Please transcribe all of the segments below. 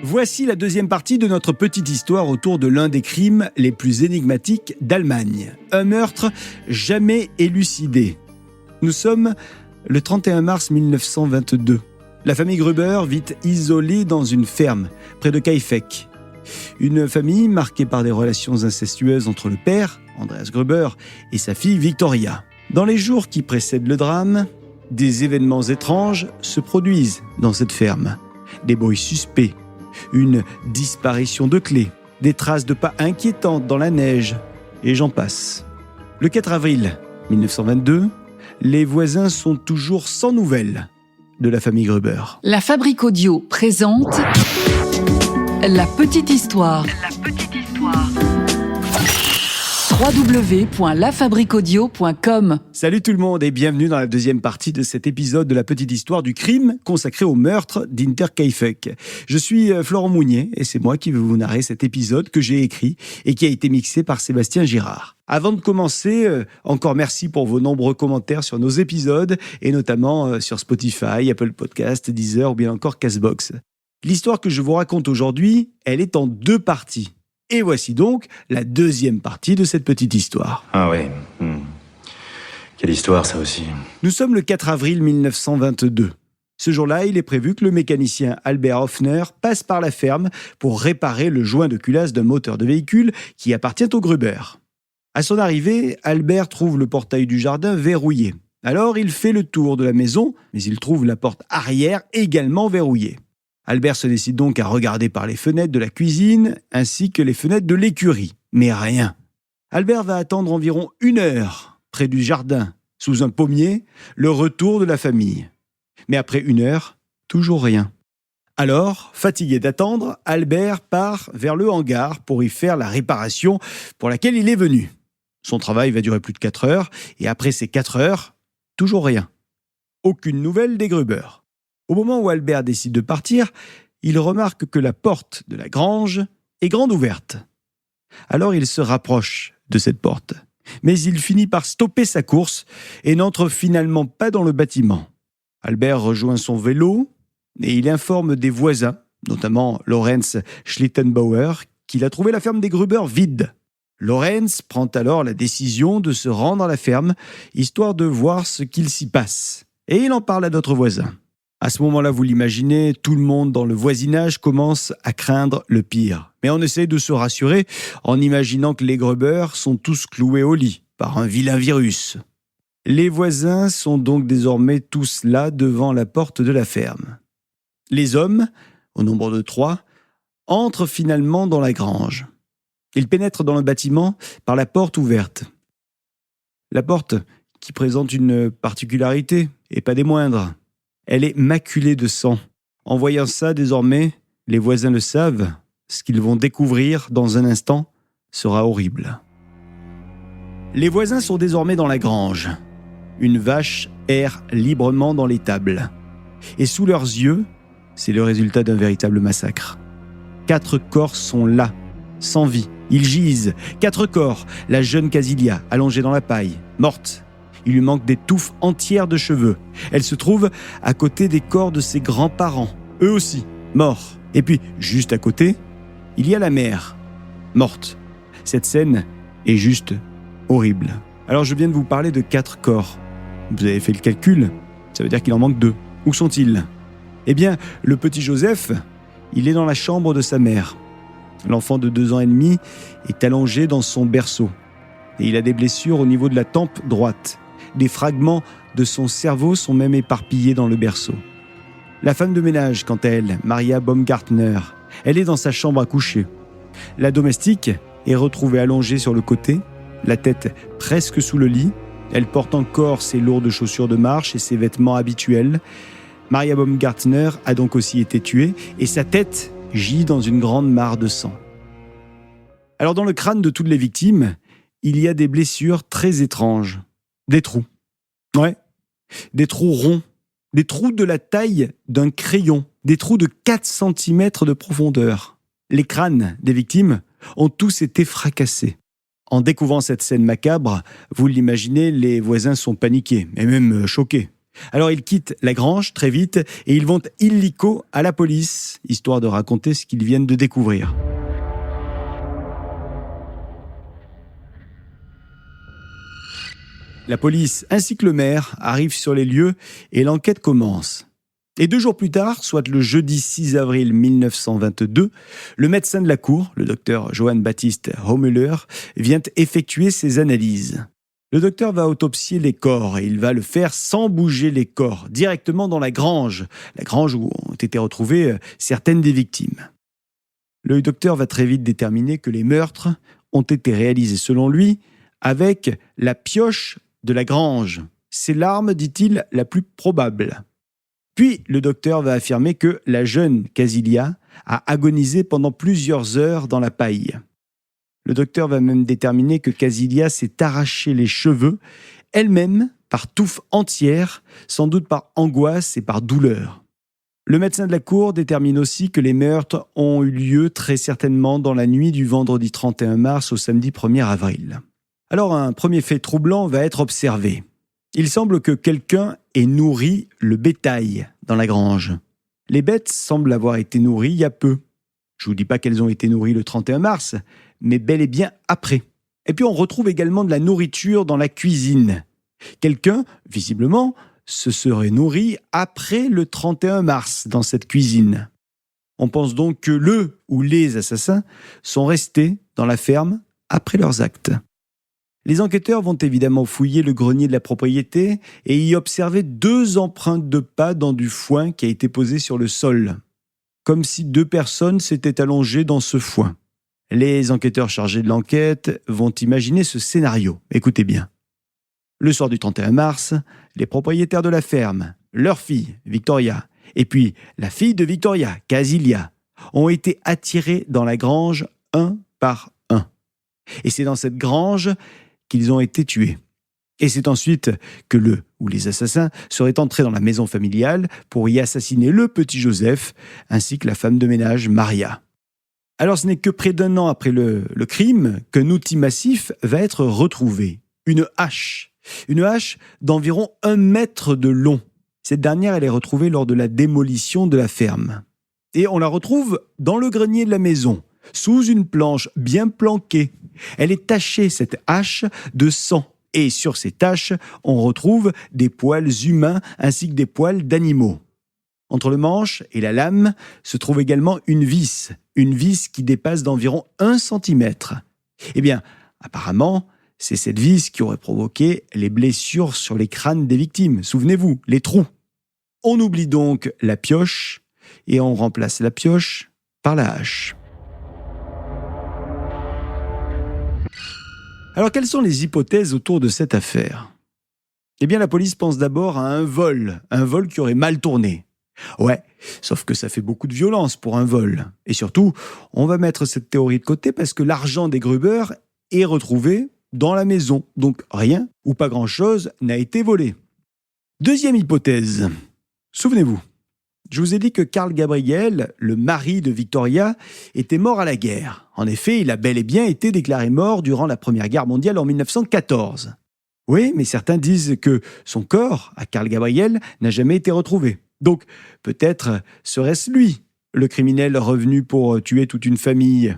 Voici la deuxième partie de notre petite histoire autour de l'un des crimes les plus énigmatiques d'Allemagne. Un meurtre jamais élucidé. Nous sommes le 31 mars 1922. La famille Gruber vit isolée dans une ferme, près de Kaifeck. Une famille marquée par des relations incestueuses entre le père, Andreas Gruber, et sa fille Victoria. Dans les jours qui précèdent le drame, des événements étranges se produisent dans cette ferme. Des bruits suspects, une disparition de clés, des traces de pas inquiétantes dans la neige, et j'en passe. Le 4 avril 1922, les voisins sont toujours sans nouvelles de la famille Gruber. La Fabrique Audio présente La Petite Histoire. www.lafabriqueaudio.com. Salut tout le monde et bienvenue dans la deuxième partie de cet épisode de la petite histoire du crime consacré au meurtre d'Interkaifeck. Je suis Florent Mounier et c'est moi qui vais vous narrer cet épisode que j'ai écrit et qui a été mixé par Sébastien Girard. Avant de commencer, encore merci pour vos nombreux commentaires sur nos épisodes et notamment sur Spotify, Apple Podcasts, Deezer ou bien encore Castbox. L'histoire que je vous raconte aujourd'hui, elle est en deux parties. Et voici donc la deuxième partie de cette petite histoire. Ah ouais. Quelle histoire, ça aussi. Nous sommes le 4 avril 1922. Ce jour-là, il est prévu que le mécanicien Albert Hoffner passe par la ferme pour réparer le joint de culasse d'un moteur de véhicule qui appartient au Gruber. À son arrivée, Albert trouve le portail du jardin verrouillé. Alors, il fait le tour de la maison, mais il trouve la porte arrière également verrouillée. Albert se décide donc à regarder par les fenêtres de la cuisine ainsi que les fenêtres de l'écurie. Mais rien. Albert va attendre environ 1 heure près du jardin, sous un pommier, le retour de la famille. Mais après 1 heure, toujours rien. Alors, fatigué d'attendre, Albert part vers le hangar pour y faire la réparation pour laquelle il est venu. Son travail va durer plus de 4 heures et après ces 4 heures, toujours rien. Aucune nouvelle des Gruber. Au moment où Albert décide de partir, il remarque que la porte de la grange est grande ouverte. Alors il se rapproche de cette porte, mais il finit par stopper sa course et n'entre finalement pas dans le bâtiment. Albert rejoint son vélo et il informe des voisins, notamment Lorenz Schlittenbauer, qu'il a trouvé la ferme des Gruber vide. Lorenz prend alors la décision de se rendre à la ferme, histoire de voir ce qu'il s'y passe. Et il en parle à d'autres voisins. À ce moment-là, vous l'imaginez, tout le monde dans le voisinage commence à craindre le pire. Mais on essaie de se rassurer en imaginant que les Gruber sont tous cloués au lit par un vilain virus. Les voisins sont donc désormais tous là devant la porte de la ferme. Les hommes, au nombre de 3, entrent finalement dans la grange. Ils pénètrent dans le bâtiment par la porte ouverte. La porte qui présente une particularité, et pas des moindres. Elle est maculée de sang. En voyant ça, désormais, les voisins le savent, ce qu'ils vont découvrir dans un instant sera horrible. Les voisins sont désormais dans la grange. Une vache erre librement dans l'étable. Et sous leurs yeux, c'est le résultat d'un véritable massacre. 4 corps sont là, sans vie. Ils gisent. 4 corps. La jeune Casilia, allongée dans la paille, morte. Il lui manque des touffes entières de cheveux. Elle se trouve à côté des corps de ses grands-parents, eux aussi, morts. Et puis, juste à côté, il y a la mère, morte. Cette scène est juste horrible. Alors, je viens de vous parler de 4 corps. Vous avez fait le calcul, ça veut dire qu'il en manque 2. Où sont-ils ? Eh bien, le petit Joseph, il est dans la chambre de sa mère. L'enfant de 2 ans et demi est allongé dans son berceau. Et il a des blessures au niveau de la tempe droite. Des fragments de son cerveau sont même éparpillés dans le berceau. La femme de ménage, quant à elle, Maria Baumgartner, elle est dans sa chambre à coucher. La domestique est retrouvée allongée sur le côté, la tête presque sous le lit. Elle porte encore ses lourdes chaussures de marche et ses vêtements habituels. Maria Baumgartner a donc aussi été tuée et sa tête gît dans une grande mare de sang. Alors dans le crâne de toutes les victimes, il y a des blessures très étranges. Des trous. Ouais. Des trous ronds. Des trous de la taille d'un crayon. Des trous de 4 cm de profondeur. Les crânes des victimes ont tous été fracassés. En découvrant cette scène macabre, vous l'imaginez, les voisins sont paniqués et même choqués. Alors ils quittent la grange très vite et ils vont illico à la police, histoire de raconter ce qu'ils viennent de découvrir. La police ainsi que le maire arrivent sur les lieux et l'enquête commence. Et 2 jours plus tard, soit le jeudi 6 avril 1922, le médecin de la cour, le docteur Johann Baptist Hohmüller, vient effectuer ses analyses. Le docteur va autopsier les corps et il va le faire sans bouger les corps, directement dans la grange où ont été retrouvées certaines des victimes. Le docteur va très vite déterminer que les meurtres ont été réalisés, selon lui, avec la pioche de la grange. C'est l'arme, dit-il, la plus probable. Puis, le docteur va affirmer que la jeune Casilia a agonisé pendant plusieurs heures dans la paille. Le docteur va même déterminer que Casilia s'est arraché les cheveux, elle-même, par touffe entière, sans doute par angoisse et par douleur. Le médecin de la cour détermine aussi que les meurtres ont eu lieu très certainement dans la nuit du vendredi 31 mars au samedi 1er avril. Alors, un premier fait troublant va être observé. Il semble que quelqu'un ait nourri le bétail dans la grange. Les bêtes semblent avoir été nourries il y a peu. Je ne vous dis pas qu'elles ont été nourries le 31 mars, mais bel et bien après. Et puis on retrouve également de la nourriture dans la cuisine. Quelqu'un, visiblement, se serait nourri après le 31 mars dans cette cuisine. On pense donc que le ou les assassins sont restés dans la ferme après leurs actes. Les enquêteurs vont évidemment fouiller le grenier de la propriété et y observer 2 empreintes de pas dans du foin qui a été posé sur le sol, comme si 2 personnes s'étaient allongées dans ce foin. Les enquêteurs chargés de l'enquête vont imaginer ce scénario. Écoutez bien. Le soir du 31 mars, les propriétaires de la ferme, leur fille, Victoria, et puis la fille de Victoria, Casilia, ont été attirés dans la grange un par un. Et c'est dans cette grange qu'ils ont été tués. Et c'est ensuite que le ou les assassins seraient entrés dans la maison familiale pour y assassiner le petit Joseph ainsi que la femme de ménage Maria. Alors ce n'est que près d'1 an après le crime qu'un outil massif va être retrouvé. Une hache d'environ 1 mètre de long. Cette dernière, elle est retrouvée lors de la démolition de la ferme. Et on la retrouve dans le grenier de la maison, sous une planche bien planquée. Elle est tachée, cette hache, de sang. Et sur ces taches, on retrouve des poils humains ainsi que des poils d'animaux. Entre le manche et la lame se trouve également une vis qui dépasse d'environ 1 centimètre. Eh bien, apparemment, c'est cette vis qui aurait provoqué les blessures sur les crânes des victimes. Souvenez-vous, les trous. On oublie donc la pioche et on remplace la pioche par la hache. Alors, quelles sont les hypothèses autour de cette affaire ? Eh bien, la police pense d'abord à un vol qui aurait mal tourné. Ouais, sauf que ça fait beaucoup de violence pour un vol. Et surtout, on va mettre cette théorie de côté parce que l'argent des Gruber est retrouvé dans la maison. Donc rien ou pas grand-chose n'a été volé. Deuxième hypothèse. Souvenez-vous, je vous ai dit que Carl Gabriel, le mari de Victoria, était mort à la guerre. En effet, il a bel et bien été déclaré mort durant la Première Guerre mondiale en 1914. Oui, mais certains disent que son corps, à Carl Gabriel, n'a jamais été retrouvé. Donc, peut-être serait-ce lui, le criminel revenu pour tuer toute une famille.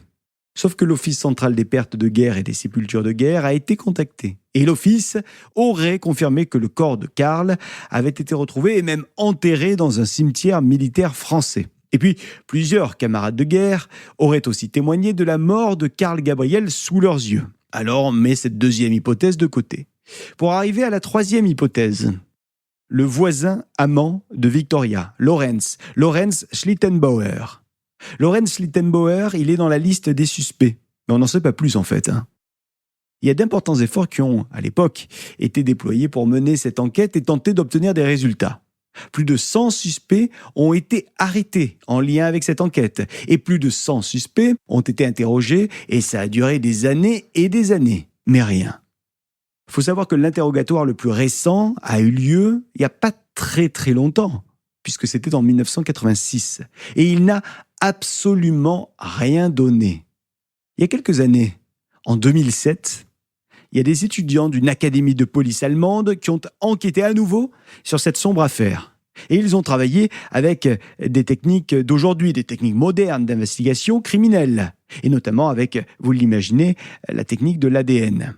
Sauf que l'Office central des pertes de guerre et des sépultures de guerre a été contacté. Et l'Office aurait confirmé que le corps de Carl avait été retrouvé et même enterré dans un cimetière militaire français. Et puis, plusieurs camarades de guerre auraient aussi témoigné de la mort de Carl Gabriel sous leurs yeux. Alors, on met cette deuxième hypothèse de côté. Pour arriver à la troisième hypothèse. Le voisin amant de Victoria, Lorenz Schlittenbauer. Lorenz Schlittenbauer, il est dans la liste des suspects. Mais on n'en sait pas plus en fait. Il y a d'importants efforts qui ont, à l'époque, été déployés pour mener cette enquête et tenter d'obtenir des résultats. Plus de 100 suspects ont été arrêtés en lien avec cette enquête. Et plus de 100 suspects ont été interrogés et ça a duré des années et des années. Mais rien. Il faut savoir que l'interrogatoire le plus récent a eu lieu il n'y a pas très très longtemps, puisque c'était en 1986. Et il n'a absolument rien donné. Il y a quelques années, en 2007, il il y a des étudiants d'une académie de police allemande qui ont enquêté à nouveau sur cette sombre affaire. Et ils ont travaillé avec des techniques d'aujourd'hui, des techniques modernes d'investigation criminelle, et notamment avec, vous l'imaginez, la technique de l'ADN.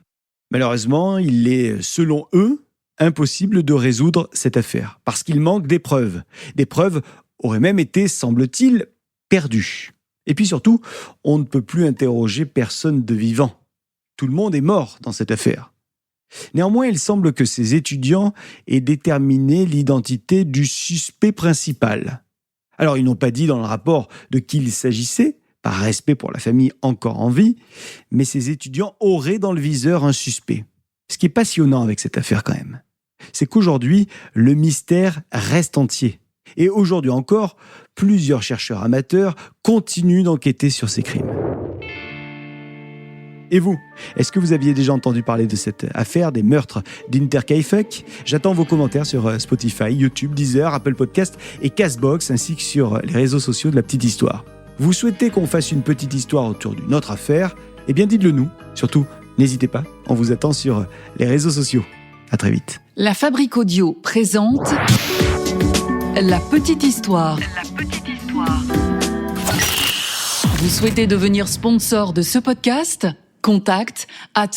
Malheureusement, il est, selon eux, impossible de résoudre cette affaire, parce qu'il manque des preuves. Des preuves auraient même été, semble-t-il, perdues. Et puis surtout, on ne peut plus interroger personne de vivant. Tout le monde est mort dans cette affaire. Néanmoins, il semble que ces étudiants aient déterminé l'identité du suspect principal. Alors, ils n'ont pas dit dans le rapport de qui il s'agissait, par respect pour la famille encore en vie, mais ces étudiants auraient dans le viseur un suspect. Ce qui est passionnant avec cette affaire quand même, c'est qu'aujourd'hui, le mystère reste entier. Et aujourd'hui encore, plusieurs chercheurs amateurs continuent d'enquêter sur ces crimes. Et vous, est-ce que vous aviez déjà entendu parler de cette affaire des meurtres d'Interkaifeck ? J'attends vos commentaires sur Spotify, YouTube, Deezer, Apple Podcast et Castbox, ainsi que sur les réseaux sociaux de La Petite Histoire. Vous souhaitez qu'on fasse une petite histoire autour d'une autre affaire ? Eh bien, dites-le nous. Surtout, n'hésitez pas, on vous attend sur les réseaux sociaux. À très vite. La Fabrique Audio présente La Petite Histoire. Vous souhaitez devenir sponsor de ce podcast ? Contact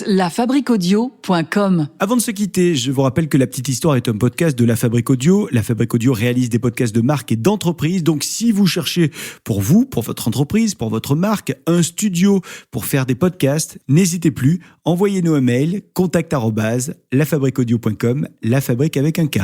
@lafabriqueaudio.com. Avant de se quitter, je vous rappelle que La Petite Histoire est un podcast de La Fabrique Audio. La Fabrique Audio réalise des podcasts de marque et d'entreprise. Donc, si vous cherchez pour vous, pour votre entreprise, pour votre marque, un studio pour faire des podcasts, n'hésitez plus. Envoyez-nous un mail, contact @lafabriqueaudio.com, la fabrique avec un K.